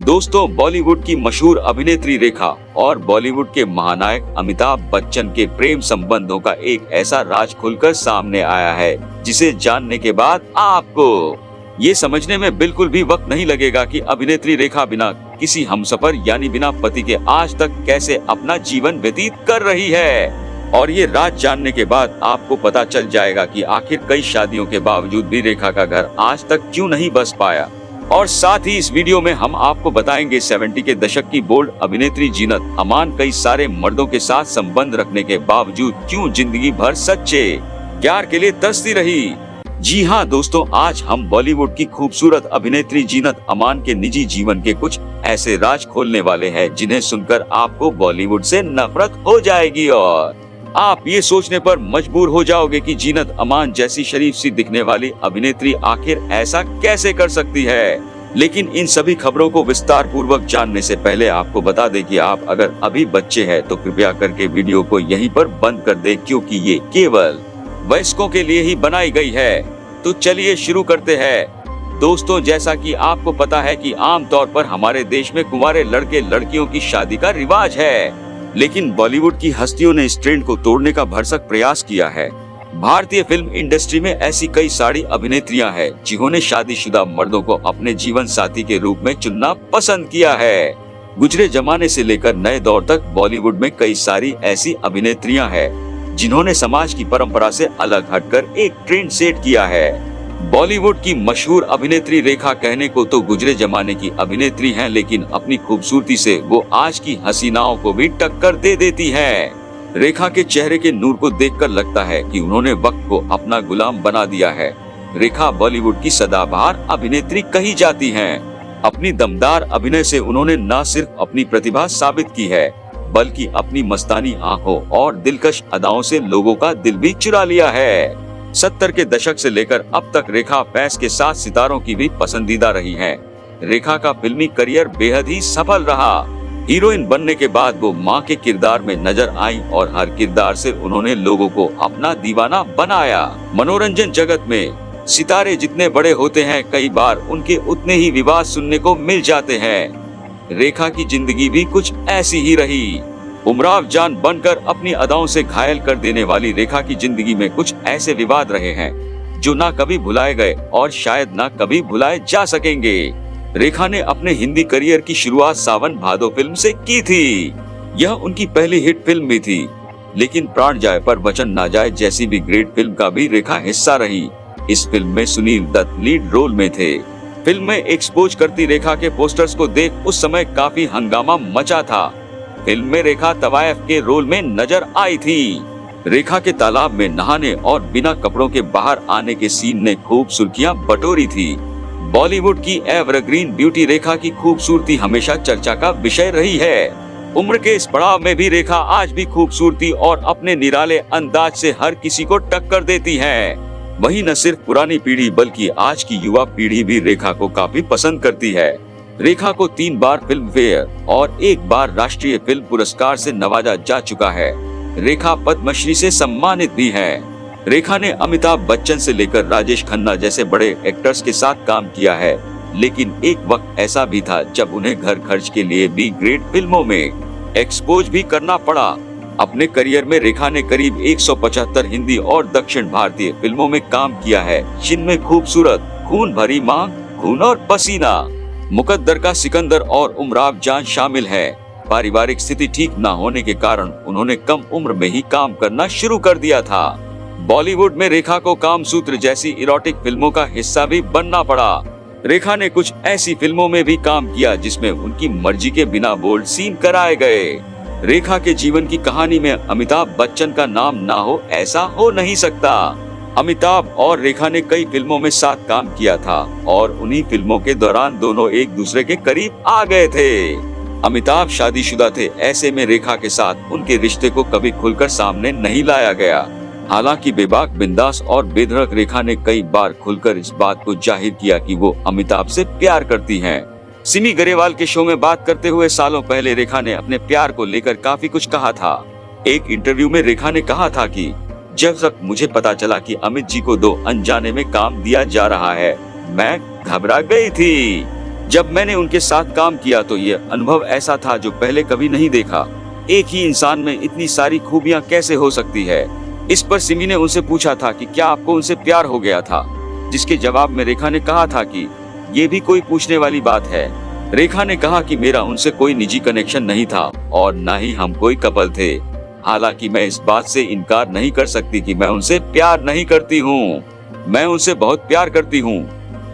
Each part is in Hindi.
दोस्तों, बॉलीवुड की मशहूर अभिनेत्री रेखा और बॉलीवुड के महानायक अमिताभ बच्चन के प्रेम संबंधों का एक ऐसा राज खुलकर सामने आया है जिसे जानने के बाद आपको ये समझने में बिल्कुल भी वक्त नहीं लगेगा कि अभिनेत्री रेखा बिना किसी हमसफर यानी बिना पति के आज तक कैसे अपना जीवन व्यतीत कर रही है। और ये राज जानने के बाद आपको पता चल जाएगा कि आखिर कई शादियों के बावजूद भी रेखा का घर आज तक क्यों नहीं बस पाया। और साथ ही इस वीडियो में हम आपको बताएंगे 70 के दशक की बोल्ड अभिनेत्री जीनत अमान कई सारे मर्दों के साथ संबंध रखने के बावजूद क्यों जिंदगी भर सच्चे प्यार के लिए तरसती रही। जी हाँ दोस्तों, आज हम बॉलीवुड की खूबसूरत अभिनेत्री जीनत अमान के निजी जीवन के कुछ ऐसे राज खोलने वाले हैं जिन्हें सुनकर आपको बॉलीवुड से नफरत हो जाएगी और आप ये सोचने पर मजबूर हो जाओगे कि जीनत अमान जैसी शरीफ सी दिखने वाली अभिनेत्री आखिर ऐसा कैसे कर सकती है। लेकिन इन सभी खबरों को विस्तार पूर्वक जानने से पहले आपको बता दें कि आप अगर अभी बच्चे हैं तो कृपया करके वीडियो को यहीं पर बंद कर दें, क्योंकि ये केवल वयस्कों के लिए ही बनाई गई है। तो चलिए शुरू करते हैं। दोस्तों, जैसा कि आपको पता है कि आमतौर पर हमारे देश में कुंवारे लड़के लड़कियों की शादी का रिवाज है, लेकिन बॉलीवुड की हस्तियों ने इस ट्रेंड को तोड़ने का भरसक प्रयास किया है। भारतीय फिल्म इंडस्ट्री में ऐसी कई सारी अभिनेत्रियां हैं जिन्होंने शादीशुदा मर्दों को अपने जीवन साथी के रूप में चुनना पसंद किया है। गुजरे जमाने से लेकर नए दौर तक बॉलीवुड में कई सारी ऐसी अभिनेत्रियां हैं जिन्होंने समाज की परंपरा से अलग हटकर एक ट्रेंड सेट किया है। बॉलीवुड की मशहूर अभिनेत्री रेखा कहने को तो गुजरे जमाने की अभिनेत्री हैं, लेकिन अपनी खूबसूरती से वो आज की हसीनाओं को भी टक्कर दे देती हैं। रेखा के चेहरे के नूर को देखकर लगता है कि उन्होंने वक्त को अपना गुलाम बना दिया है। रेखा बॉलीवुड की सदाबहार अभिनेत्री कही जाती हैं। अपनी दमदार अभिनय से उन्होंने न सिर्फ अपनी प्रतिभा साबित की है, बल्कि अपनी मस्तानी आंखों और दिलकश अदाओं से लोगों का दिल भी चुरा लिया है। 70 के दशक से लेकर अब तक रेखा फैंस के साथ सितारों की भी पसंदीदा रही हैं। रेखा का फिल्मी करियर बेहद ही सफल रहा। हीरोइन बनने के बाद वो मां के किरदार में नजर आईं और हर किरदार से उन्होंने लोगों को अपना दीवाना बनाया। मनोरंजन जगत में सितारे जितने बड़े होते हैं, कई बार उनके उतने ही विवाद सुनने को मिल जाते हैं। रेखा की जिंदगी भी कुछ ऐसी ही रही। उमराव जान बनकर अपनी अदाओं से घायल कर देने वाली रेखा की जिंदगी में कुछ ऐसे विवाद रहे हैं जो ना कभी भुलाए गए और शायद ना कभी भुलाए जा सकेंगे। रेखा ने अपने हिंदी करियर की शुरुआत सावन भादो फिल्म से की थी। यह उनकी पहली हिट फिल्म भी थी, लेकिन प्राण जाए पर वचन ना जाए जैसी भी ग्रेट फिल्म का भी रेखा हिस्सा रही। इस फिल्म में सुनील दत्त लीड रोल में थे। फिल्म में एक्सपोज करती रेखा के पोस्टर्स को देख उस समय काफी हंगामा मचा था। फिल्म में रेखा तवायफ के रोल में नजर आई थी। रेखा के तालाब में नहाने और बिना कपड़ों के बाहर आने के सीन ने खूब सुर्खियां बटोरी थी। बॉलीवुड की एवरग्रीन ब्यूटी रेखा की खूबसूरती हमेशा चर्चा का विषय रही है। उम्र के इस पड़ाव में भी रेखा आज भी खूबसूरती और अपने निराले अंदाज से हर किसी को टक्कर देती है। वही न सिर्फ पुरानी पीढ़ी बल्कि आज की युवा पीढ़ी भी रेखा को काफी पसंद करती है। रेखा को 3 बार फिल्म फेयर और 1 बार राष्ट्रीय फिल्म पुरस्कार से नवाजा जा चुका है। रेखा पद्मश्री से सम्मानित भी है। रेखा ने अमिताभ बच्चन से लेकर राजेश खन्ना जैसे बड़े एक्टर्स के साथ काम किया है, लेकिन एक वक्त ऐसा भी था जब उन्हें घर खर्च के लिए भी ग्रेट फिल्मों में एक्सपोज भी करना पड़ा। अपने करियर में रेखा ने करीब 175 हिंदी और दक्षिण भारतीय फिल्मों में काम किया है, जिनमें खूबसूरत, खून भरी मांग, खून और पसीना, मुकद्दर का सिकंदर और उमराव जान शामिल है। पारिवारिक स्थिति ठीक न होने के कारण उन्होंने कम उम्र में ही काम करना शुरू कर दिया था। बॉलीवुड में रेखा को कामसूत्र जैसी इरोटिक फिल्मों का हिस्सा भी बनना पड़ा। रेखा ने कुछ ऐसी फिल्मों में भी काम किया जिसमें उनकी मर्जी के बिना बोल्ड सीन कराए गए। रेखा के जीवन की कहानी में अमिताभ बच्चन का नाम ना हो ऐसा हो नहीं सकता। अमिताभ और रेखा ने कई फिल्मों में साथ काम किया था और उन्हीं फिल्मों के दौरान दोनों एक दूसरे के करीब आ गए थे। अमिताभ शादीशुदा थे, ऐसे में रेखा के साथ उनके रिश्ते को कभी खुलकर सामने नहीं लाया गया। हालांकि बेबाक, बिंदास और बेधड़क रेखा ने कई बार खुलकर इस बात को जाहिर किया कि वो अमिताभ से प्यार करती हैं। सिमी गरेवाल के शो में बात करते हुए सालों पहले रेखा ने अपने प्यार को लेकर काफी कुछ कहा था। एक इंटरव्यू में रेखा ने कहा था कि जब तक मुझे पता चला कि अमित जी को 2 अनजाने में काम दिया जा रहा है, मैं घबरा गई थी। जब मैंने उनके साथ काम किया तो ये अनुभव ऐसा था जो पहले कभी नहीं देखा। एक ही इंसान में इतनी सारी खूबियां कैसे हो सकती है। इस पर सिमी ने उनसे पूछा था कि क्या आपको उनसे प्यार हो गया था, जिसके जवाब में रेखा ने कहा था कि ये भी कोई पूछने वाली बात है। रेखा ने कहा कि मेरा उनसे कोई निजी कनेक्शन नहीं था और न ही हम कोई कपल थे। हालांकि मैं इस बात से इनकार नहीं कर सकती कि मैं उनसे प्यार नहीं करती हूँ। मैं उनसे बहुत प्यार करती हूँ।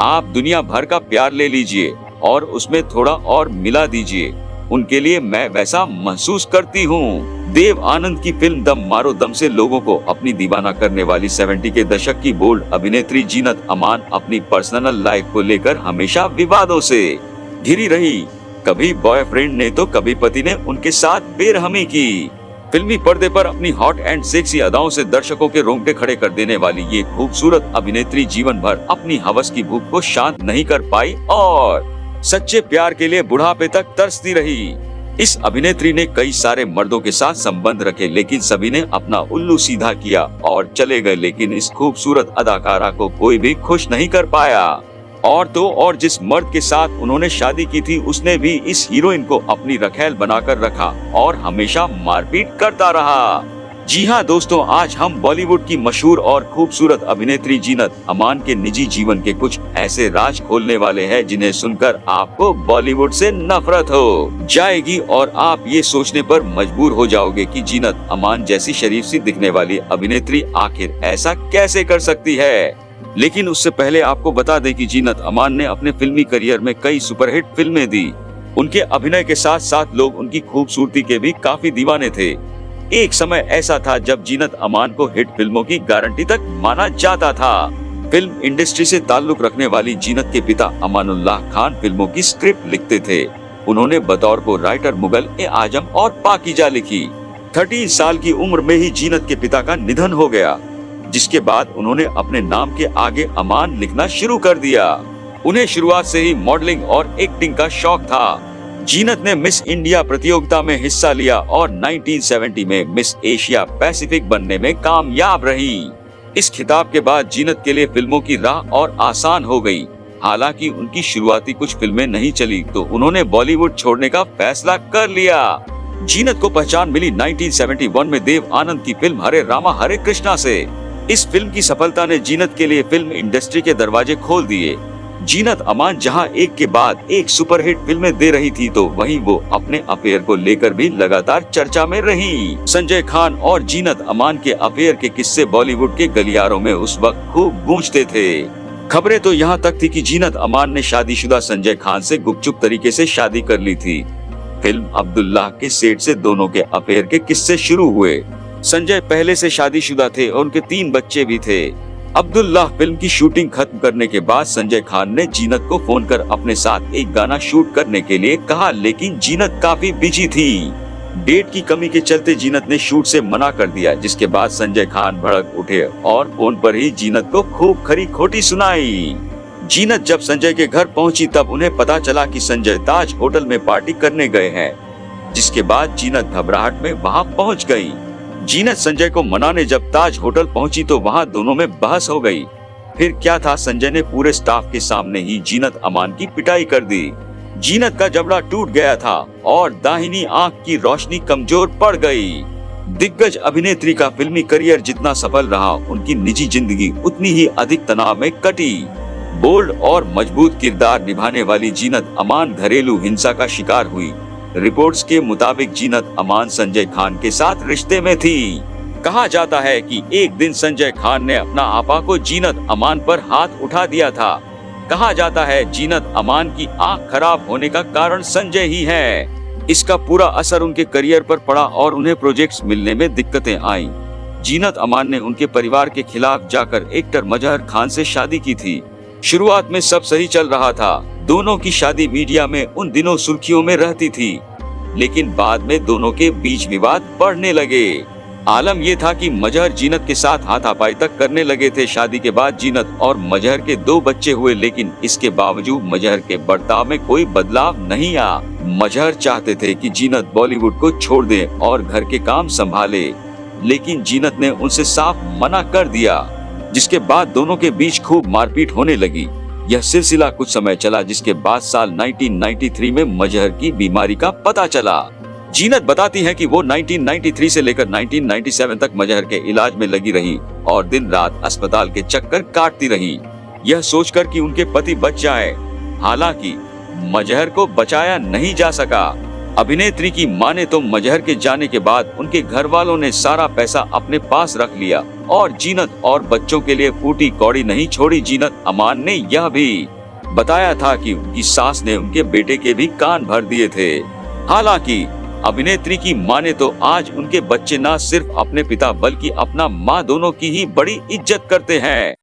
आप दुनिया भर का प्यार ले लीजिए और उसमें थोड़ा और मिला दीजिए, उनके लिए मैं वैसा महसूस करती हूँ। देव आनंद की फिल्म दम मारो दम से लोगों को अपनी दीवाना करने वाली 70 के दशक की बोल्ड अभिनेत्री जीनत अमान अपनी पर्सनल लाइफ को लेकर हमेशा विवादों से घिरी रही। कभी बॉयफ्रेंड ने तो कभी पति ने उनके साथ बेरहमी की। फिल्मी पर्दे पर अपनी हॉट एंड सेक्सी अदाओं से दर्शकों के रोंगटे खड़े कर देने वाली ये खूबसूरत अभिनेत्री जीवन भर अपनी हवस की भूख को शांत नहीं कर पाई और सच्चे प्यार के लिए बुढ़ापे तक तरसती रही। इस अभिनेत्री ने कई सारे मर्दों के साथ संबंध रखे, लेकिन सभी ने अपना उल्लू सीधा किया और चले गए। लेकिन इस खूबसूरत अदाकारा को कोई भी खुश नहीं कर पाया। और तो और जिस मर्द के साथ उन्होंने शादी की थी उसने भी इस हीरोइन को अपनी रखैल बनाकर रखा और हमेशा मारपीट करता रहा। जी हाँ दोस्तों, आज हम बॉलीवुड की मशहूर और खूबसूरत अभिनेत्री जीनत अमान के निजी जीवन के कुछ ऐसे राज खोलने वाले हैं जिन्हें सुनकर आपको बॉलीवुड से नफरत हो जाएगी और आप ये सोचने पर मजबूर हो जाओगे कि जीनत अमान जैसी शरीफ सी दिखने वाली अभिनेत्री आखिर ऐसा कैसे कर सकती है। लेकिन उससे पहले आपको बता दें कि जीनत अमान ने अपने फिल्मी करियर में कई सुपरहिट फिल्में दी। उनके अभिनय के साथ साथ लोग उनकी खूबसूरती के भी काफी दीवाने थे। एक समय ऐसा था जब जीनत अमान को हिट फिल्मों की गारंटी तक माना जाता था। फिल्म इंडस्ट्री से ताल्लुक रखने वाली जीनत के पिता अमानुल्लाह खान फिल्मों की स्क्रिप्ट लिखते थे। उन्होंने बतौर को राइटर मुगल-ए-आजम और पाकीजा लिखी। 30 साल की उम्र में ही जीनत के पिता का निधन हो गया, जिसके बाद उन्होंने अपने नाम के आगे अमान लिखना शुरू कर दिया। उन्हें शुरुआत से ही मॉडलिंग और एक्टिंग का शौक था। जीनत ने मिस इंडिया प्रतियोगिता में हिस्सा लिया और 1970 में मिस एशिया पैसिफिक बनने में कामयाब रही। इस खिताब के बाद जीनत के लिए फिल्मों की राह और आसान हो गई। हालांकि उनकी शुरुआती कुछ फिल्में नहीं चली तो उन्होंने बॉलीवुड छोड़ने का फैसला कर लिया। जीनत को पहचान मिली 1971 में देव आनंद की फिल्म हरे रामा हरे कृष्णा से। इस फिल्म की सफलता ने जीनत के लिए फिल्म इंडस्ट्री के दरवाजे खोल दिए। जीनत अमान जहां एक के बाद एक सुपरहिट फिल्में दे रही थी तो वहीं वो अपने अफेयर को लेकर भी लगातार चर्चा में रही। संजय खान और जीनत अमान के अफेयर के किस्से बॉलीवुड के गलियारों में उस वक्त खूब गूंजते थे। खबरें तो यहाँ तक थी कि जीनत अमान ने शादीशुदा संजय खान से गुपचुप तरीके से शादी कर ली थी। फिल्म अब्दुल्लाह के सेट से दोनों के अफेयर के किस्से शुरू हुए। संजय पहले से शादीशुदा थे और उनके 3 बच्चे भी थे। अब्दुल्लाह फिल्म की शूटिंग खत्म करने के बाद संजय खान ने जीनत को फोन कर अपने साथ एक गाना शूट करने के लिए कहा, लेकिन जीनत काफी बिजी थी। डेट की कमी के चलते जीनत ने शूट से मना कर दिया, जिसके बाद संजय खान भड़क उठे और फोन पर ही जीनत को खूब खरी खोटी सुनाई। जीनत जब संजय के घर पहुंची तब उन्हें पता चला कि संजय ताज होटल में पार्टी करने गए हैं, जिसके बाद जीनत घबराहट में वहां पहुंच गई। जीनत संजय को मनाने जब ताज होटल पहुंची तो वहां दोनों में बहस हो गई। फिर क्या था, संजय ने पूरे स्टाफ के सामने ही जीनत अमान की पिटाई कर दी। जीनत का जबड़ा टूट गया था और दाहिनी आंख की रोशनी कमजोर पड़ गई। दिग्गज अभिनेत्री का फिल्मी करियर जितना सफल रहा, उनकी निजी जिंदगी उतनी ही अधिक तनाव में कटी। बोल्ड और मजबूत किरदार निभाने वाली जीनत अमान घरेलू हिंसा का शिकार हुई। रिपोर्ट्स के मुताबिक जीनत अमान संजय खान के साथ रिश्ते में थी। कहा जाता है कि एक दिन संजय खान ने अपना आपा को जीनत अमान पर हाथ उठा दिया था। कहा जाता है जीनत अमान की आंख खराब होने का कारण संजय ही है। इसका पूरा असर उनके करियर पर पड़ा और उन्हें प्रोजेक्ट्स मिलने में दिक्कतें आईं। जीनत अमान ने उनके परिवार के खिलाफ जाकर एक्टर मजहर खान से शादी की थी। शुरुआत में सब सही चल रहा था। दोनों की शादी मीडिया में उन दिनों सुर्खियों में रहती थी, लेकिन बाद में दोनों के बीच विवाद बढ़ने लगे। आलम ये था कि मजहर जीनत के साथ हाथापाई तक करने लगे थे। शादी के बाद जीनत और मजहर के 2 बच्चे हुए, लेकिन इसके बावजूद मजहर के बर्ताव में कोई बदलाव नहीं आया। मजहर चाहते थे कि जीनत बॉलीवुड को छोड़ दे और घर के काम संभाले, लेकिन जीनत ने उनसे साफ मना कर दिया, जिसके बाद दोनों के बीच खूब मारपीट होने लगी। यह सिलसिला कुछ समय चला, जिसके बाद साल 1993 में मजहर की बीमारी का पता चला। जीनत बताती हैं कि वो 1993 से लेकर 1997 तक मजहर के इलाज में लगी रही और दिन रात अस्पताल के चक्कर काटती रही, यह सोचकर कि उनके पति बच जाए। हालांकि मजहर को बचाया नहीं जा सका। अभिनेत्री की माने तो मजहर के जाने के बाद उनके घर वालों ने सारा पैसा अपने पास रख लिया और जीनत और बच्चों के लिए फूटी कौड़ी नहीं छोड़ी। जीनत अमान ने यह भी बताया था कि उनकी सास ने उनके बेटे के भी कान भर दिए थे। हालांकि अभिनेत्री की माने तो आज उनके बच्चे न सिर्फ अपने पिता बल्कि अपना माँ दोनों की ही बड़ी इज्जत करते हैं।